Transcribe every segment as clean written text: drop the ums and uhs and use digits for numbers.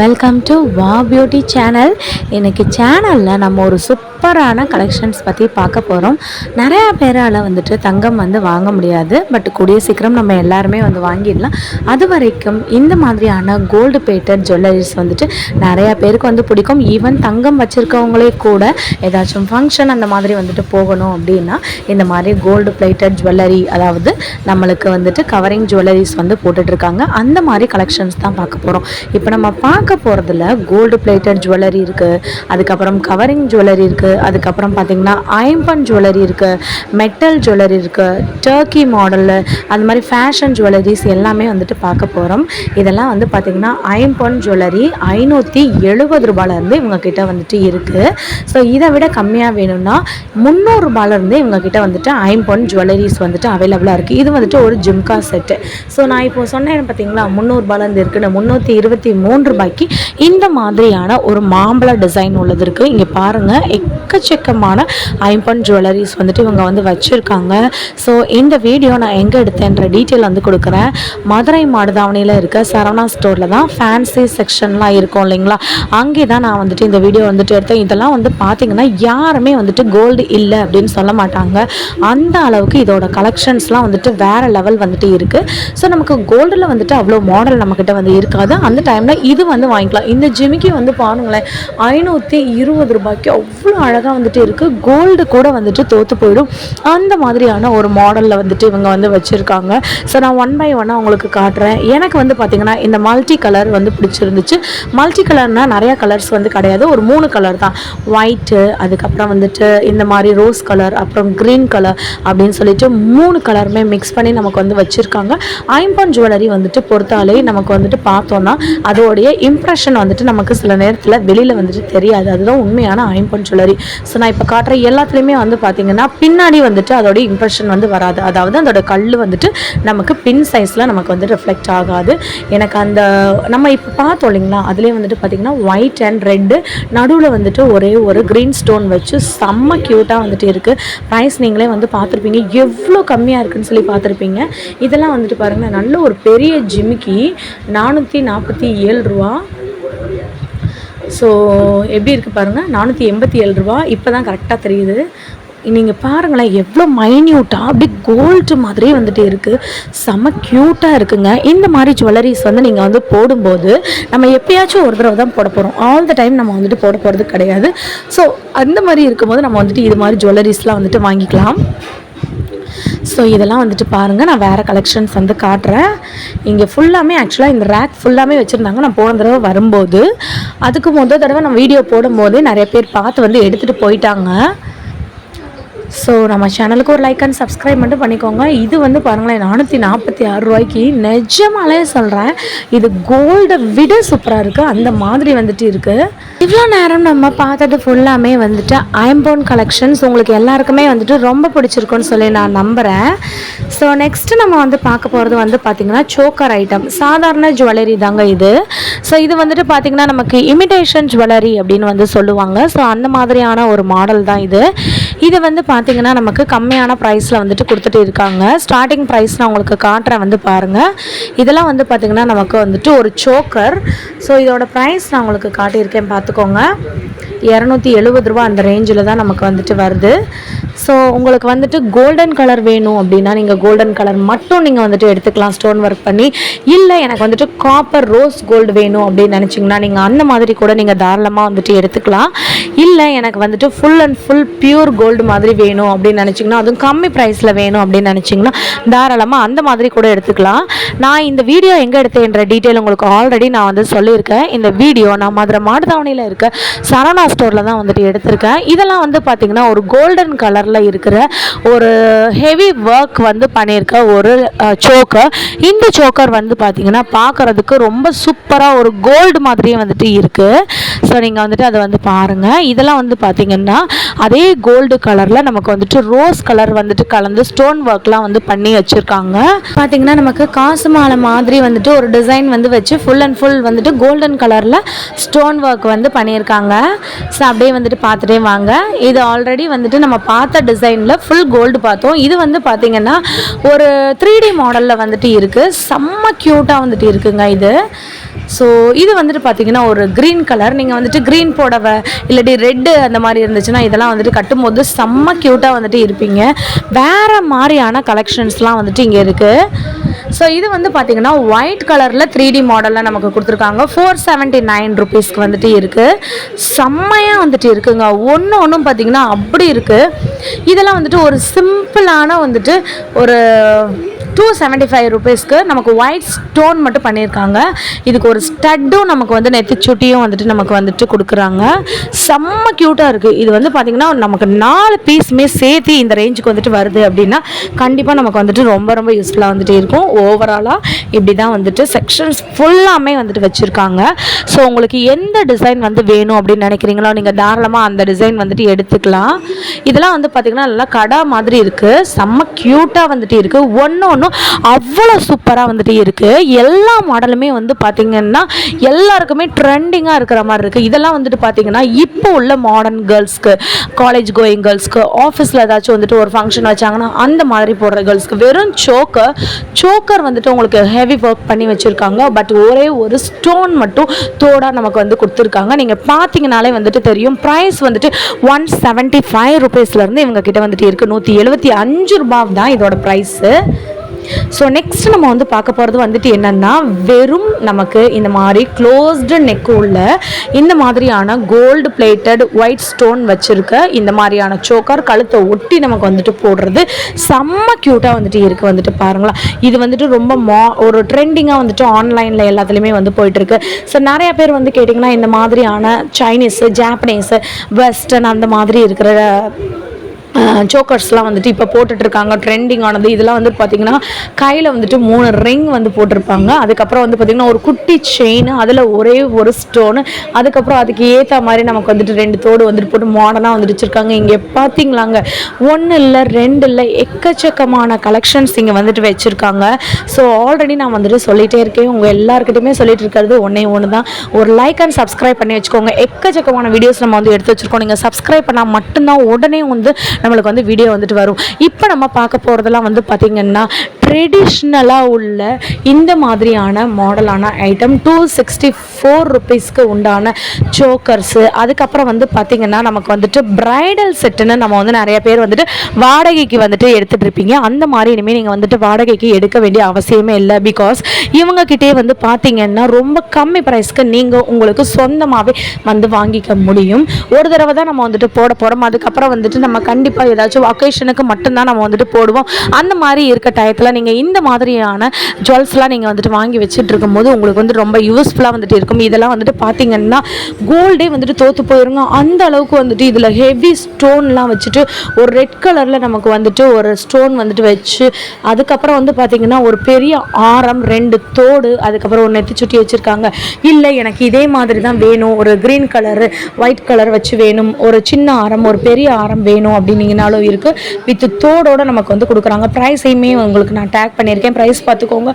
Welcome to வா beauty channel. இன்றைக்கி சேனலில் நம்ம ஒரு சூப்பரான கலெக்ஷன்ஸ் பற்றி பார்க்க போகிறோம். நிறையா பேரால் வந்துட்டு தங்கம் வாங்க முடியாது, பட் கூடிய சீக்கிரம் நம்ம எல்லாருமே வாங்கிடலாம். அது வரைக்கும் இந்த மாதிரியான கோல்டு பிளேட்டட் ஜுவல்லரிஸ் நிறையா பேருக்கு பிடிக்கும். ஈவன் தங்கம் வச்சுருக்கவங்களே கூட ஏதாச்சும் ஃபங்க்ஷன் அந்த மாதிரி போகணும் அப்படின்னா இந்த மாதிரி கோல்டு பிளேட்டட் ஜுவல்லரி, அதாவது நம்மளுக்கு கவரிங் ஜுவல்லரிஸ் போட்டுட்ருக்காங்க. அந்த மாதிரி கலெக்ஷன்ஸ் தான் பார்க்க போகிறோம். இப்போ நம்ம பார்க்க போகிறதுல கோல்டு பிளேட்டட் ஜுவல்லரி இருக்குது, அதுக்கப்புறம் கவரிங் ஜுவல்லரி இருக்குது, அதுக்கப்புறம் பார்த்திங்கன்னா ஐம்பன் ஜுவல்லரி இருக்குது, மெட்டல் ஜுவல்லரி இருக்குது, டர்க்கி மாடலில் அந்த மாதிரி ஃபேஷன் ஜுவல்லரிஸ் எல்லாமே பார்க்க போகிறோம். இதெல்லாம் பார்த்திங்கன்னா ஐம்பன் ஜுவல்லரி 570 ரூபாயிலேருந்து இவங்கக்கிட்ட இருக்குது. ஸோ இதை விட கம்மியாக வேணும்னா 300 ரூபாயிலேருந்து இவங்கக்கிட்ட ஐம்பன் ஜுவல்லரிஸ் அவைலபிளாக இருக்குது. இது ஒரு ஜிம்கா செட்டு. ஸோ நான் இப்போ சொன்னேன் பார்த்தீங்களா, 300 ரூபாயிலேருந்து இருக்குன்னு, 323 ரூபாய்க்கு இந்த மாதிரியான ஒரு மாம்பழ டிசைன் உள்ளது இருக்குது. இங்கே பாருங்கள், எக்கச்சக்கமான ஐம்பன் ஜுவல்லரிஸ் இவங்க வச்சுருக்காங்க. ஸோ இந்த வீடியோ நான் எங்கே எடுத்தேன்ற டீட்டெயில் கொடுக்குறேன். மதுரை மாடுதாவணியில் இருக்க சரவணா ஸ்டோரில் தான் ஃபேன்சி செக்ஷன்லாம் இருக்கும் இல்லைங்களா, அங்கே தான் நான் இந்த வீடியோ எடுத்தேன். இதெல்லாம் பார்த்தீங்கன்னா யாருமே கோல்டு இல்லை அப்படின்னு சொல்ல மாட்டாங்க. அந்த அளவுக்கு இதோட கலெக்ஷன்ஸ்லாம் வேறு லெவல் இருக்குது. ஸோ நமக்கு கோல்டில் அவ்வளோ மாடல் நம்மக்கிட்ட இருக்காது. அந்த டைமில் இது வாங்கிக்கலாம். இந்த ஜிமிக்கி பாருங்களேன், 520 ரூபாய்க்கு அவ்வளோ அழகாக இருக்குது. கோல்டு கூட தோற்று போயிடும். அந்த மாதிரியான ஒரு மாடலில் இவங்க வச்சுருக்காங்க. ஸோ நான் ஒன் பை ஒன்னாக உங்களுக்கு காட்டுறேன். எனக்கு பார்த்திங்கன்னா இந்த மல்டி கலர் பிடிச்சிருந்துச்சு. மல்டி கலர்னால் நிறையா கலர்ஸ் கிடையாது, ஒரு 3 கலர் தான். ஒயிட்டு, அதுக்கப்புறம் இந்த மாதிரி ரோஸ் கலர், அப்புறம் க்ரீன் கலர் அப்படின்னு சொல்லிட்டு 3 கலருமே மிக்ஸ் பண்ணி நமக்கு வச்சுருக்காங்க. ஐம்பன் ஜுவல்லரி பொறுத்தாலே நமக்கு பார்த்தோன்னா அதோடைய இம்ப்ரெஷன் நமக்கு சில நேரத்தில் வெளியில் தெரியாது. அதுதான் உண்மையான ஐம்பன் ஜுவல்லரி. ஸோ நான் இப்போ காட்டுற எல்லாத்துலேயுமே பார்த்தீங்கன்னா பின்னாடி அதோடைய இம்ப்ரெஷன் வராது. அதாவது அதோட கல் நமக்கு பின் சைஸில் நமக்கு ரிஃப்ளெக்ட் ஆகாது. எனக்கு அந்த நம்ம இப்போ பார்த்தோம் இல்லைங்களா, அதுலேயே பார்த்தீங்கன்னா ஒயிட் அண்ட் ரெட்டு, நடுவில் ஒரே ஒரு க்ரீன் ஸ்டோன் வச்சு செம்ம க்யூட்டாக இருக்குது. ப்ரைஸ் நீங்களே பார்த்துருப்பீங்க, எவ்வளோ கம்மியாக இருக்குதுன்னு சொல்லி பார்த்துருப்பீங்க. இதெல்லாம் பாருங்கள், நல்ல ஒரு பெரிய ஜிமிக்கி 447 ரூபா. ஸோ எப்படி இருக்குது பாருங்கள், 487 ரூபா. இப்போ தான் கரெக்டாக தெரியுது. நீங்கள் பாருங்களேன், எவ்வளோ மைன்யூட்டாக அப்படி கோல்டு மாதிரியே இருக்குது. செம்ம க்யூட்டாக இருக்குங்க. இந்த மாதிரி ஜுவல்லரிஸ் நீங்கள் போடும்போது நம்ம எப்பயாச்சும் ஒரு தடவை தான் போட போகிறோம். ஆல் த டைம் நம்ம போட போகிறது கிடையாது. ஸோ அந்த மாதிரி இருக்கும்போது நம்ம இது மாதிரி ஜுவல்லரிஸ்லாம் வாங்கிக்கலாம். ஸோ இதெல்லாம் பாருங்கள், நான் வேறு கலெக்ஷன்ஸ் காட்டுறேன். இங்கே ஃபுல்லாமே ஆக்சுவலாக இந்த ரேக் ஃபுல்லாமே வச்சுருந்தாங்க. நான் போன தடவை வரும்போது, அதுக்கு முதல் தடவை நான் வீடியோ போடும்போது நிறைய பேர் பார்த்து எடுத்துகிட்டு போயிட்டாங்க. ஸோ நம்ம சேனலுக்கு ஒரு லைக் அண்ட் சப்ஸ்கிரைப் மட்டும் பண்ணிக்கோங்க. இது பாருங்களேன், 446 ரூபாய்க்கு நிஜமாலே சொல்கிறேன், இது கோல்டை விட சூப்பராக இருக்குது. அந்த மாதிரி இருக்குது. இவ்வளோ நேரம் நம்ம பார்த்தது ஃபுல்லாமே ஐம்பன் கலெக்ஷன்ஸ் உங்களுக்கு எல்லாருக்குமே ரொம்ப பிடிச்சிருக்குன்னு சொல்லி நான் நம்புகிறேன். ஸோ நெக்ஸ்ட்டு நம்ம பார்க்க போகிறது பார்த்திங்கன்னா சோக்கர் ஐட்டம். சாதாரண ஜுவல்லரி தாங்க இது. ஸோ இது பார்த்திங்கன்னா நமக்கு இமிடேஷன் ஜுவல்லரி அப்படின்னு சொல்லுவாங்க. ஸோ அந்த மாதிரியான ஒரு மாடல் தான் இது. இது பார்த்திங்கன்னா நமக்கு கம்மியான ப்ரைஸில் கொடுத்துட்டு இருக்காங்க. ஸ்டார்டிங் ப்ரைஸ் நான் உங்களுக்கு காட்டுறேன், பாருங்கள். இதெல்லாம் பார்த்திங்கன்னா நமக்கு ஒரு சோக்கர். ஸோ இதோட ப்ரைஸ் நான் உங்களுக்கு காட்டியிருக்கேன், பார்த்துக்கோங்க. 270 ரூபா அந்த ரேஞ்சில் தான் நமக்கு வருது. ஸோ உங்களுக்கு கோல்டன் கலர் வேணும் அப்படின்னா நீங்கள் கோல்டன் கலர் மட்டும் நீங்கள் எடுத்துக்கலாம், ஸ்டோன் ஒர்க் பண்ணி. இல்லை எனக்கு காப்பர் ரோஸ் கோல்டு வேணும் அப்படின்னு நினச்சிங்கன்னா நீங்கள் அந்த மாதிரி கூட நீங்கள் தாராளமாக எடுத்துக்கலாம். இல்லை எனக்கு full and full pure gold மாதிரி வேணும் அப்படின்னு நினச்சிங்கன்னா, அதுவும் கம்மி ப்ரைஸில் வேணும் அப்படின்னு நினச்சிங்கன்னா தாராளமாக அந்த மாதிரி கூட எடுத்துக்கலாம். நான் இந்த வீடியோ எங்கே எடுத்தேன்ற டீட்டெயில் உங்களுக்கு ஆல்ரெடி நான் சொல்லியிருக்கேன். இந்த வீடியோ நான் மதுரை மாடுதாவணியில் இருக்க சரவணா ஸ்டோரில் தான் எடுத்திருக்கேன். இதெல்லாம் பார்த்திங்கன்னா ஒரு கோல்டன் கலரில் இருக்கிற ஒரு ஹெவி ஒர்க் பண்ணியிருக்க ஒரு சோக்கர். இந்த சோக்கர் பார்த்திங்கன்னா பார்க்குறதுக்கு ரொம்ப சூப்பராக ஒரு கோல்டு மாதிரியே இருக்குது. ஸோ நீங்கள் அதை பாருங்கள். இதெல்லாம் பார்த்திங்கன்னா அதே கோல்டு கலரில் நமக்கு ரோஸ் கலர் கலந்து ஸ்டோன் ஒர்க்லாம் பண்ணி வச்சுருக்காங்க. பார்த்திங்கன்னா நமக்கு காசு மாலை மாதிரி ஒரு டிசைன் வச்சு ஃபுல் அண்ட் ஃபுல் கோல்டன் கலரில் ஸ்டோன் ஒர்க் பண்ணியிருக்காங்க. ஸோ அப்படியே பார்த்துட்டே வாங்க. இது ஆல்ரெடி நம்ம பார்த்த டிசைனில் ஃபுல் கோல்டு பார்த்தோம். இது பார்த்திங்கன்னா ஒரு 3D மாடலில் இருக்குது. செம்ம க்யூட்டாக இருக்குங்க இது. ஸோ இது வந்துட்டு பார்த்தீங்கன்னா ஒரு க்ரீன் கலர், நீங்கள் வந்துட்டு க்ரீன் புடவை இல்லாட்டி ரெட்டு அந்த மாதிரி இருந்துச்சுன்னா இதெல்லாம் வந்துட்டு கட்டும்போது செம்ம க்யூட்டாக வந்துட்டு இருப்பீங்க. வேறு மாதிரியான கலெக்ஷன்ஸ்லாம் வந்துட்டு இங்கே இருக்குது. ஸோ இது வந்து பார்த்திங்கன்னா ஒயிட் கலரில் 3D மாடலில் நமக்கு கொடுத்துருக்காங்க. 479 ருபீஸ்க்கு வந்துட்டு இருக்குது. செம்மையாக வந்துட்டு இருக்குங்க. ஒன்றும் பார்த்திங்கன்னா அப்படி இருக்குது. இதெல்லாம் வந்துட்டு ஒரு சிம்பிளான வந்துட்டு ஒரு 275 ருபீஸ்க்கு நமக்கு ஒயிட் ஸ்டோன் மட்டும் பண்ணியிருக்காங்க. இதுக்கு ஒரு ஸ்டட்டும் நமக்கு வந்து நெத்திச்சுட்டியும் வந்துட்டு நமக்கு வந்துட்டு கொடுக்குறாங்க. செம்ம க்யூட்டாக இருக்குது. இது வந்து பார்த்திங்கன்னா நமக்கு 4 பீஸுமே சேர்த்து இந்த ரேஞ்சுக்கு வந்துட்டு வருது அப்படின்னா கண்டிப்பாக நமக்கு வந்துட்டு ரொம்ப ரொம்ப யூஸ்ஃபுல்லாக வந்துட்டு இருக்கும். ஓவராலாக இப்படி தான் வந்துட்டு செக்ஷன்ஸ் ஃபுல்லாமே வந்துட்டு வச்சுருக்காங்க. ஸோ உங்களுக்கு எந்த டிசைன் வந்து வேணும் அப்படின்னு நினைக்கிறீங்களோ நீங்கள் தாராளமாக அந்த டிசைன் வந்துட்டு எடுத்துக்கலாம். இதெல்லாம் வந்து பார்த்திங்கன்னா நல்லா கடை மாதிரி இருக்குது. செம்ம க்யூட்டாக வந்துட்டு இருக்குது. ஒன்று அவ்வளோ சூப்பராக வந்துட்டு இருக்குது. எல்லா மாடலுமே வந்து பார்த்திங்கன்னா எல்லாருக்குமே ட்ரெண்டிங்காக இருக்கிற மாதிரி இருக்குது. இதெல்லாம் வந்துட்டு பார்த்திங்கன்னா இப்போ உள்ள மாடர்ன் கேர்ள்ஸ்க்கு, காலேஜ் கோயிங் கேர்ள்ஸ்க்கு, ஆஃபீஸில் ஏதாச்சும் வந்துட்டு ஒரு ஃபங்க்ஷன் வச்சாங்கன்னா அந்த மாதிரி போடுற கேர்ள்ஸ்க்கு வெறும் சோக்கர் வந்துட்டு உங்களுக்கு ஹெவி ஒர்க் பண்ணி வச்சுருக்காங்க. பட் ஒரே ஒரு ஸ்டோன் மட்டும் தோடாக நமக்கு வந்து கொடுத்துருக்காங்க. நீங்கள் பார்த்தீங்கனாலே வந்துட்டு தெரியும். ப்ரைஸ் வந்துட்டு 175 ருபீஸ்லேருந்து இவங்க கிட்ட வந்துட்டு இருக்குது. 175 ரூபாய் தான் இதோட ப்ரைஸு. ஸோ நெக்ஸ்ட் நம்ம வந்து பார்க்க போகிறது வந்துட்டு என்னென்னா வெறும் நமக்கு இந்த மாதிரி க்ளோஸ்டு நெக்கு உள்ள இந்த மாதிரியான கோல்டு பிளேட்டட் ஒயிட் ஸ்டோன் வச்சுருக்க இந்த மாதிரியான சோக்கர் கழுத்தை ஒட்டி நமக்கு வந்துட்டு போடுறது செம்ம க்யூட்டாக வந்துட்டு இருக்குது. வந்துட்டு பாருங்களா, இது வந்துட்டு ரொம்ப ஒரு ட்ரெண்டிங்காக வந்துட்டு ஆன்லைனில் எல்லாத்துலேயுமே வந்து போயிட்டுருக்கு. ஸோ நிறையா பேர் வந்து கேட்டிங்கன்னா இந்த மாதிரியான சைனீஸு, ஜாப்பனீஸு, வெஸ்டர்ன் அந்த மாதிரி இருக்கிற சோக்கர்ஸ்லாம் வந்துட்டு இப்போ போட்டுட்ருக்காங்க. ட்ரெண்டிங் ஆனது இதெல்லாம் வந்து பார்த்திங்கன்னா கையில் வந்துட்டு 3 ரிங் வந்து போட்டிருப்பாங்க. அதுக்கப்புறம் வந்து பார்த்திங்கன்னா ஒரு குட்டி செயின், அதில் ஒரே ஒரு ஸ்டோனு, அதுக்கப்புறம் அதுக்கு ஏற்ற மாதிரி நமக்கு வந்துட்டு 2 தோடு வந்துட்டு போட்டு மாடர்னாக வந்துட்டு வச்சுருக்காங்க. இங்கே பார்த்திங்களாங்க 1 இல்லை 2 இல்லை எக்கச்சக்கமான கலெக்ஷன்ஸ் இங்கே வந்துட்டு வச்சுருக்காங்க. ஸோ ஆல்ரெடி நான் வந்துட்டு சொல்லிகிட்டே இருக்கேன். உங்கள் எல்லாருக்கிட்டையுமே சொல்லிட்டு இருக்கிறது ஒன்று தான், ஒரு லைக் அண்ட் சப்ஸ்கிரைப் பண்ணி வச்சுக்கோங்க. எக்கச்சக்கமான வீடியோஸ் நம்ம வந்து எடுத்து வச்சுருக்கோம். நீங்கள் சப்ஸ்கிரைப் பண்ணால் மட்டும்தான் உடனே வந்து நம்மளுக்கு வந்து வீடியோ வந்துட்டு வரும். இப்போ நம்ம பார்க்க போகிறதெல்லாம் வந்து பார்த்திங்கன்னா ட்ரெடிஷ்னலாக உள்ள இந்த மாதிரியான மாடலான ஐட்டம் 264 ருபீஸ்க்கு உண்டான சோக்கர்ஸு. அதுக்கப்புறம் வந்து பார்த்திங்கன்னா நமக்கு வந்துட்டு பிரைடல் செட்டுன்னு நம்ம வந்து நிறைய பேர் வந்துட்டு வாடகைக்கு வந்துட்டு எடுத்துகிட்டு இருப்பீங்க. அந்த மாதிரி இனிமேல் நீங்கள் வந்துட்டு வாடகைக்கு எடுக்க வேண்டிய அவசியமே இல்லை. பிகாஸ் இவங்கக்கிட்டே வந்து பார்த்திங்கன்னா ரொம்ப கம்மி ப்ரைஸ்க்கு நீங்கள் உங்களுக்கு சொந்தமாகவே வந்து வாங்கிக்க முடியும். ஒரு தடவை தான் நம்ம வந்துட்டு போட போகிறோம். அதுக்கப்புறம் வந்துட்டு நம்ம கண்டிப்பாக ஏதாச்சும் அக்கேஷனுக்கு மட்டும்தான் நம்ம வந்துட்டு போடுவோம். அந்த மாதிரி இருக்க டயத்தில் நீங்கள் இந்த மாதிரியான ஜுவல்ஸ்லாம் நீங்கள் வந்துட்டு வாங்கி வச்சுட்டு இருக்கும்போது உங்களுக்கு வந்து ரொம்ப யூஸ்ஃபுல்லாக வந்துட்டு இருக்கும். இதெல்லாம் வந்துட்டு பார்த்தீங்கன்னா கோல்டே வந்துட்டு தோற்று போயிருங்க. அந்த அளவுக்கு வந்துட்டு இதில் ஹெவி ஸ்டோன்லாம் வச்சுட்டு ஒரு ரெட் கலரில் நமக்கு வந்துட்டு ஒரு ஸ்டோன் வந்துட்டு வச்சு, அதுக்கப்புறம் வந்து பார்த்திங்கன்னா ஒரு பெரிய ஆரம், 2 தோடு, அதுக்கப்புறம் ஒரு நெத்திச்சுட்டி வச்சுருக்காங்க. இல்லை எனக்கு இதே மாதிரி தான் வேணும், ஒரு க்ரீன் கலரு ஒயிட் கலர் வச்சு வேணும், ஒரு சின்ன ஆரம் ஒரு பெரிய ஆரம் வேணும் அப்படின்னீங்கனாலும் இருக்குது. வித் தோடோடு நமக்கு வந்து கொடுக்குறாங்க. ப்ரைஸையுமே உங்களுக்கு நான் டேக் பண்ணியிருக்கேன். ப்ரைஸ் பார்த்துக்கோங்க.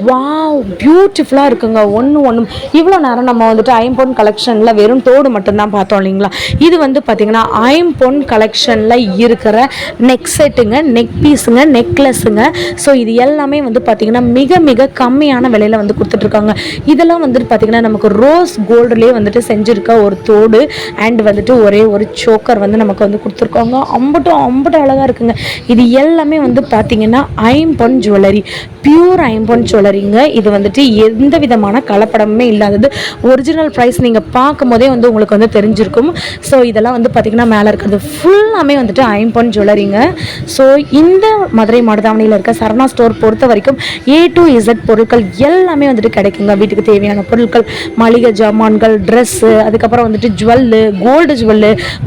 வாவ், பியூட்டிஃபுல்லாக இருக்குங்க. ஒன்றும் இவ்வளோ நேரம் நம்ம வந்துட்டு ஐம்பொன் கலெக்ஷனில் வெறும் தோடு மட்டும்தான் பார்த்தோம் இல்லைங்களா. இது வந்து பார்த்திங்கன்னா ஐம்பொன் கலெக்ஷனில் இருக்கிற நெக் செட்டுங்க, நெக் பீஸுங்க, நெக்லஸுங்க. ஸோ இது எல்லாமே வந்து பார்த்திங்கன்னா மிக மிக கம்மியான விலையில் வந்து கொடுத்துட்ருக்காங்க. இதெல்லாம் வந்துட்டு பார்த்திங்கன்னா நமக்கு ரோஸ் கோல்டுலேயே வந்துட்டு செஞ்சுருக்க ஒரு தோடு அண்ட் வந்துட்டு ஒரே ஒரு சோக்கர் வந்து நமக்கு வந்து கொடுத்துருக்காங்க. அம்பட்டும் அழகாக இருக்குங்க. இது எல்லாமே வந்து பார்த்திங்கன்னா ஐம்பொன் ஜுவல்லரி, பியூர் ஐம்பொன் ஜுவல்லரிங்க. இது வந்துட்டு எந்த விதமான கலப்படமே இல்லாதது. ஒரிஜினல் ப்ரைஸ் நீங்கள் பார்க்கும் போதே வந்து உங்களுக்கு வந்து தெரிஞ்சிருக்கும். ஸோ இதெல்லாம் வந்து பார்த்திங்கன்னா மேலே இருக்கிறது ஃபுல்லாமே வந்துட்டு ஐம்பொன் ஜுவல்லரிங்க. ஸோ இந்த மதுரை மாடுதாவணியில் இருக்க சரவணா ஸ்டோர் பொறுத்த வரைக்கும் A to Z பொருட்கள் எல்லாமே வந்துட்டு கிடைக்குங்க. வீட்டுக்கு தேவையான பொருட்கள், மளிகை ஜாமான்கள், ட்ரெஸ்ஸு, அதுக்கப்புறம் வந்துட்டு ஜுவல்லு,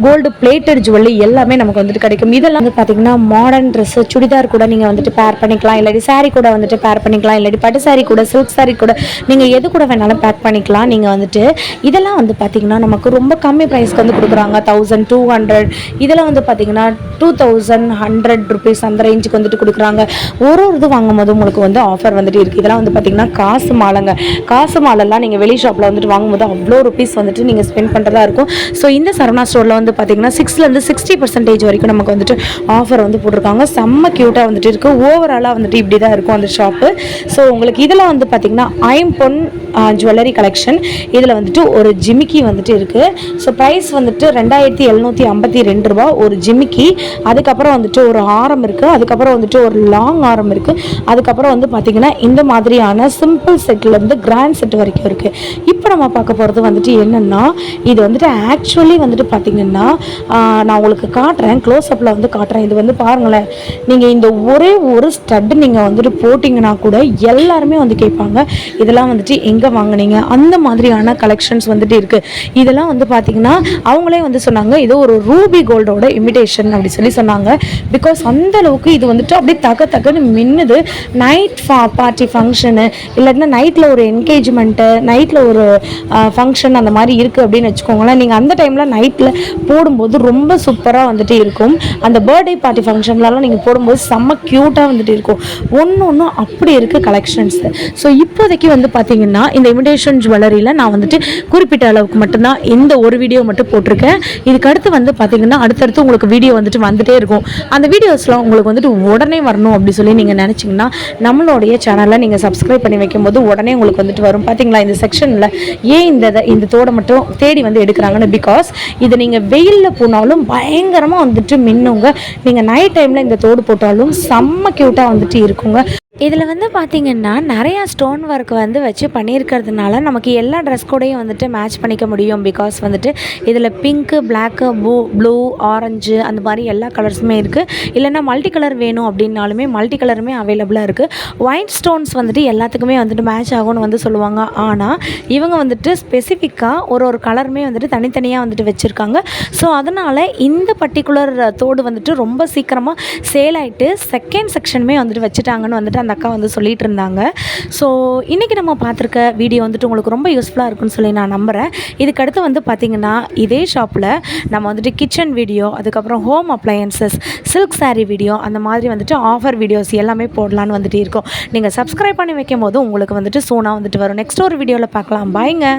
கோல்டு பிளேட்டட் ஜுவல்லு எல்லாமே நமக்கு வந்துட்டு கிடைக்கும். இதெல்லாம் வந்து பார்த்திங்கன்னா மாடர்ன் ட்ரெஸ்ஸு, சுடிதார் கூட நீங்கள் வந்துட்டு பேர் பண்ணிக்கலாம், இல்லாட்டி சாரீ கூட வந்துட்டு பேர் பண்ணிக்கலாம், இல்லாட்டி பட்டு சாரீ கூட, சில்க் சாரீ கூட நீங்கள் எது கூட வேணாலும் பேக் பண்ணிக்கலாம். நீங்கள் வந்துட்டு இதெல்லாம் வந்து பார்த்திங்கன்னா நமக்கு ரொம்ப கம்மி ப்ரைஸ்க்கு வந்து கொடுக்குறாங்க. 1200. இதெல்லாம் வந்து பார்த்திங்கன்னா 2100 ருபீஸ் அந்த ரேஞ்சுக்கு வந்துட்டு கொடுக்குறாங்க. ஒரு இது வாங்கும் போது உங்களுக்கு வந்து ஆஃபர் வந்துட்டு இருக்குது. இதெல்லாம் வந்து பார்த்திங்கன்னா காசு மாலைங்க. காசு மாலெல்லாம் நீங்கள் வெளி ஷாப்பில் வந்துட்டு வாங்கும்போது அவ்வளோ ருபீஸ் வந்துட்டு நீங்கள் ஸ்பெண்ட் பண்ணுறதா இருக்கும். ஸோ இந்த சரவணா ஸ்டோரில் வந்து பார்த்திங்கன்னா 6லேருந்து 60% வரைக்கும் நமக்கு வந்துட்டு ஆஃபர் வந்து போட்டிருக்காங்க. செம்ம க்யூட்டாக வந்துட்டு இருக்குது. ஓவராலாக வந்துட்டு வந்துட்டு இப்படி தான் இருக்கும் அந்த ஷாப்பு. ஸோ உங்களுக்கு இதில் வந்து பார்த்திங்கன்னா ஐம்பொன் ஜுவல்லரி கலெக்ஷன். இதில் வந்துட்டு ஒரு ஜிமிக்கி வந்துட்டு இருக்குது. ஸோ ப்ரைஸ் வந்துட்டு 2752 ரூபா ஒரு ஜிமிக்கி. அதுக்கப்புறம் வந்துட்டு ஒரு ஆரம் இருக்குது, அதுக்கப்புறம் வந்துட்டு ஒரு லாங் ஆரம் இருக்குது, அதுக்கப்புறம் வந்து பார்த்திங்கன்னா இந்த மாதிரியான சிம்பிள் செட்லேருந்து கிராண்ட் செட் வரைக்கும் இருக்குது. இப்போ நம்ம பார்க்க போகிறது வந்துட்டு என்னென்னா, இது வந்துட்டு ஆக்சுவலி வந்துட்டு பார்த்திங்கன்னா நான் உங்களுக்கு காட்டுறேன், க்ளோஸ்அப்பில் வந்து காட்டுறேன். இது வந்து பாருங்களேன், நீங்கள் இந்த ஒரே ஒரு ஸ்டட்டு நீங்கள் வந்துட்டு போட்டிங்கன்னா கூட எல்லாருமே வந்து கேட்பாங்க, இதெல்லாம் வந்துட்டு எங்கே வாங்கினீங்க, அந்த மாதிரியான கலெக்ஷன்ஸ் வந்துட்டு இருக்குது. இதெல்லாம் வந்து பார்த்திங்கன்னா அவங்களே வந்து சொன்னாங்க, இது ஒரு ரூபி கோல்டோட இமிடேஷன் அப்படி சொல்லி சொன்னாங்க. பிகாஸ் அந்த அளவுக்கு இது வந்துட்டு அப்படியே தக்கன்னு மின்னுது. நைட் பார்ட்டி ஃபங்க்ஷனு, இல்லாட்டினா நைட்டில் ஒரு என்கேஜ்மெண்ட்டு, நைட்டில் ஒரு ஃபங்க்ஷன் அந்த மாதிரி இருக்குது அப்படின்னு வச்சுக்கோங்களேன். நீங்கள் அந்த டைமில் நைட்டில் போடும்போது ரொம்ப சூப்பராக வந்துட்டு இருக்கும். அந்த பர்த்டே பார்ட்டி ஃபங்க்ஷன்லலாம் நீங்கள் போடும்போது செம்ம க்யூட்டாக வந்துட்டு இருக்கும். ஒன்று அப்படி இருக்குது கலெக்ஷன்ஸு. ஸோ இப்போதைக்கு வந்து பார்த்திங்கன்னா இந்த இமிடேஷன் ஜுவல்லரியில் நான் வந்துட்டு குறிப்பிட்ட அளவுக்கு மட்டும்தான் இந்த ஒரு வீடியோ மட்டும் போட்டிருக்கேன். இதுக்கு அடுத்து வந்து பார்த்திங்கன்னா அடுத்தடுத்து உங்களுக்கு வீடியோ வந்துட்டே இருக்கும். அந்த வீடியோஸ்லாம் உங்களுக்கு வந்துட்டு உடனே வரணும் அப்படி சொல்லி நீங்கள் நினச்சிங்கன்னா நம்மளுடைய சேனலில் நீங்கள் சப்ஸ்கிரைப் பண்ணி வைக்கும்போது உடனே உங்களுக்கு வந்துட்டு வரும். பார்த்தீங்களா இந்த செக்ஷனில் ஏன் இந்த தோடை மட்டும் தேடி வந்து எடுக்கிறாங்கன்னு, பிகாஸ் இது நீங்கள் வெயிலில் போனாலும் பயங்கரமாக வந்துட்டு மின்னுங்க. நீங்கள் நைட் டைமில் இந்த தோடு போட்டாலும் செம்ம க்யூட்டாக வந்துட்டு இருக்குங்க. இதில் வந்து பார்த்திங்கன்னா நிறையா ஸ்டோன் ஒர்க் வந்து வச்சு பண்ணியிருக்கிறதுனால நமக்கு எல்லா ட்ரெஸ் கூடையும் வந்துட்டு மேட்ச் பண்ணிக்க முடியும். பிகாஸ் வந்துட்டு இதில் பிங்க்கு, பிளாக்கு, ப்ளூ, ஆரஞ்சு அந்த மாதிரி எல்லா கலர்ஸுமே இருக்குது. இல்லைன்னா மல்டி கலர் வேணும் அப்படின்னாலுமே மல்டி கலருமே அவைலபிளாக இருக்குது. ஒயிட் ஸ்டோன்ஸ் வந்துட்டு எல்லாத்துக்குமே வந்துட்டு மேட்ச் ஆகும்னு வந்து சொல்லுவாங்க. ஆனால் இவங்க வந்துட்டு ஸ்பெசிஃபிக்காக ஒரு கலருமே வந்துட்டு தனித்தனியாக வந்துட்டு வச்சுருக்காங்க. ஸோ அதனால் இந்த பர்டிகுலர் தோடு வந்துட்டு ரொம்ப சீக்கிரமாக சேல் ஆகிட்டு செகண்ட் செக்ஷனுமே வந்துட்டு வச்சுட்டாங்கன்னு வந்துட்டு அந்த அக்கா வந்து சொல்லிட்டு இருந்தாங்க. ஸோ இன்றைக்கி நம்ம பார்த்துருக்க வீடியோ வந்துட்டு உங்களுக்கு ரொம்ப யூஸ்ஃபுல்லாக இருக்குன்னு சொல்லி நான் நம்புகிறேன். இதுக்கடுத்து வந்து பார்த்திங்கன்னா இதே ஷாப்பில் நம்ம வந்துட்டு கிச்சன் வீடியோ, அதுக்கப்புறம் home appliances, silk sari video, அந்த மாதிரி வந்துட்டு ஆஃபர் வீடியோஸ் எல்லாமே போடலான்னு வந்துட்டு இருக்கோம். நீங்கள் சப்ஸ்கிரைப் பண்ணி வைக்கும் போது உங்களுக்கு வந்துட்டு சூனாக வந்துட்டு வரும். நெக்ஸ்ட் ஒரு வீடியோவில் பார்க்கலாம். பாய்ங்க.